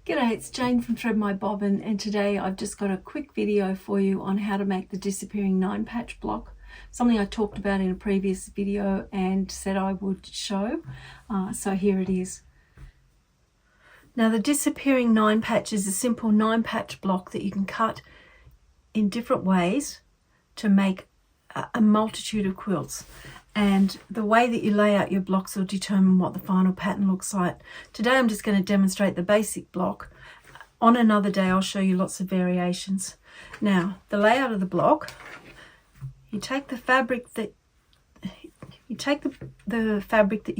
G'day, it's Jane from Thread My Bobbin, and today I've just got a quick video for you on how to make the disappearing 9-patch block, something I talked about in a previous video and said I would show, so here it is. Now the disappearing 9-patch is a simple 9-patch block that you can cut in different ways to make a multitude of quilts. And the way that you lay out your blocks will determine what the final pattern looks like. Today I'm just going to demonstrate the basic block. On another day I'll show you lots of variations. Now the layout of the block, you take the fabric that you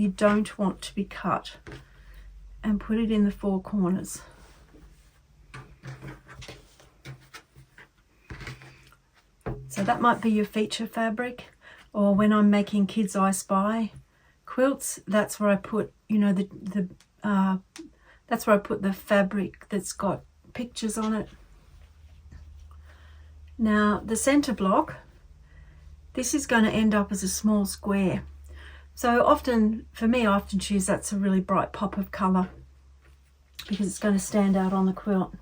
don't want to be cut and put it in the 4 corners. So that might be your feature fabric. Or when I'm making Kids I Spy quilts, that's where I put, that's where I put the fabric that's got pictures on it. Now the center block, this is going to end up as a small square. So often, for me, I often choose that's a really bright pop of color because it's going to stand out on the quilt.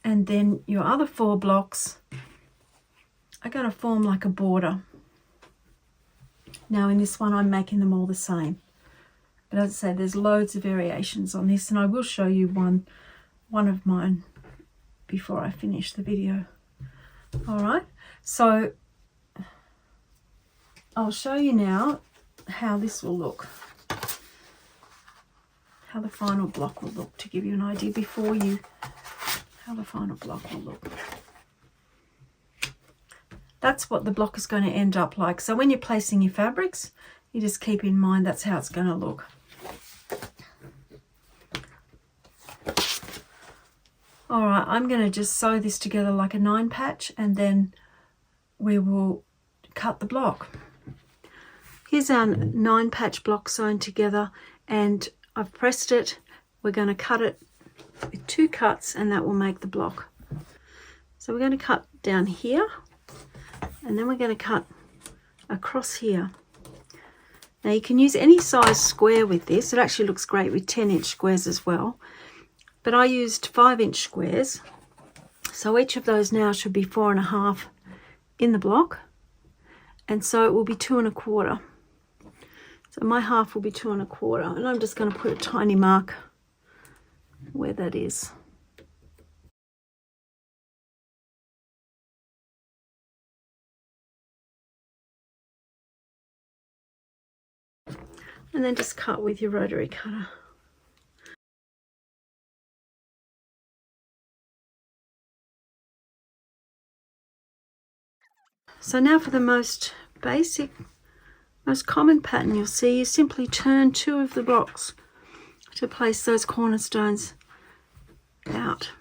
And then your other 4 blocks are going to form like a border. Now in this one I'm making them all the same. But as I say, there's loads of variations on this, and I will show you one of mine before I finish the video. Alright, so I'll show you now how this will look. How the final block will look, to give you an idea how the final block will look. That's what the block is going to end up like. So when you're placing your fabrics, you just keep in mind that's how it's going to look. Alright, I'm going to just sew this together like a 9-patch, and then we will cut the block. Here's our 9-patch block sewn together, and I've pressed it. We're going to cut it with 2 cuts, and that will make the block. So we're going to cut down here, and then we're going to cut across here. Now you can use any size square with this. It actually looks great with 10-inch squares as well, but I used 5-inch squares, so each of those now should be 4.5 in the block, and so it will be 2 1/4. So my half will be 2 1/4, and I'm just going to put a tiny mark where that is. And then just cut with your rotary cutter. So now for the most basic, most common pattern you'll see, you simply turn 2 of the blocks to place those cornerstones out.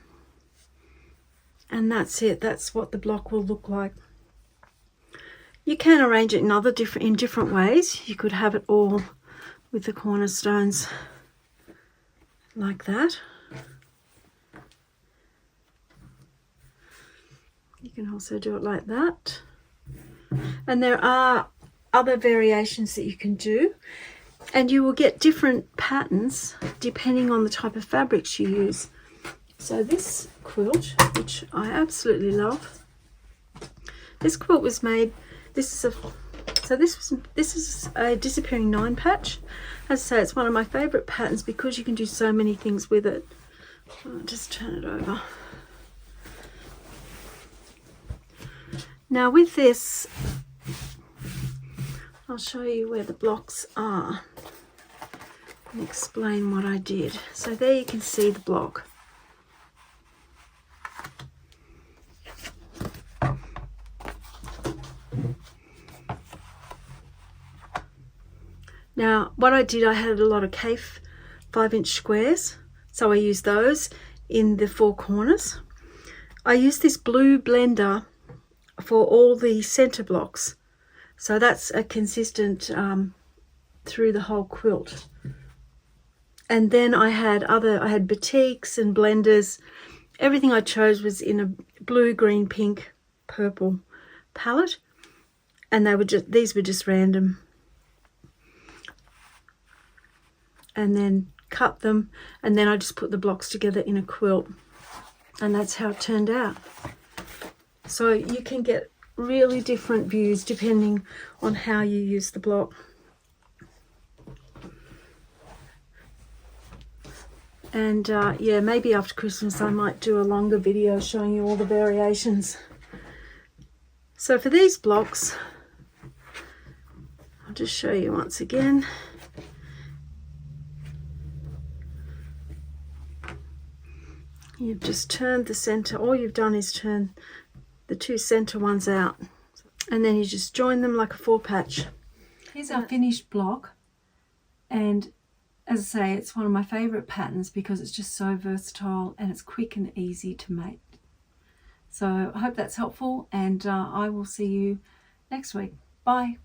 And that's it. That's what the block will look like. You can arrange it in different ways. You could have it all with the cornerstones like that. You can also do it like that. And there are other variations that you can do, and you will get different patterns depending on the type of fabrics you use. So this quilt, which I absolutely love, this quilt was made, this is a disappearing 9-patch. As I say, it's one of my favorite patterns because you can do so many things with it. I'll just turn it over. Now with this, I'll show you where the blocks are and explain what I did. So there you can see the block. Now what I did, I had a lot of CAF 5-inch squares, so I used those in the 4 corners. I used this blue blender for all the center blocks, so that's a consistent through the whole quilt. And then I had batiks and blenders. Everything I chose was in a blue, green, pink, purple palette, and these were just random. and then cut them, and then I just put the blocks together in a quilt, and that's how it turned out. So you can get really different views depending on how you use the block. And yeah, maybe after Christmas I might do a longer video showing you all the variations. So for these blocks, I'll just show you once again. You've just turned the center, all you've done is turn the two center ones out, and then you just join them like a 4-patch. Here's our finished block, and as I say, it's one of my favorite patterns because it's just so versatile and it's quick and easy to make. So I hope that's helpful, and I will see you next week. Bye.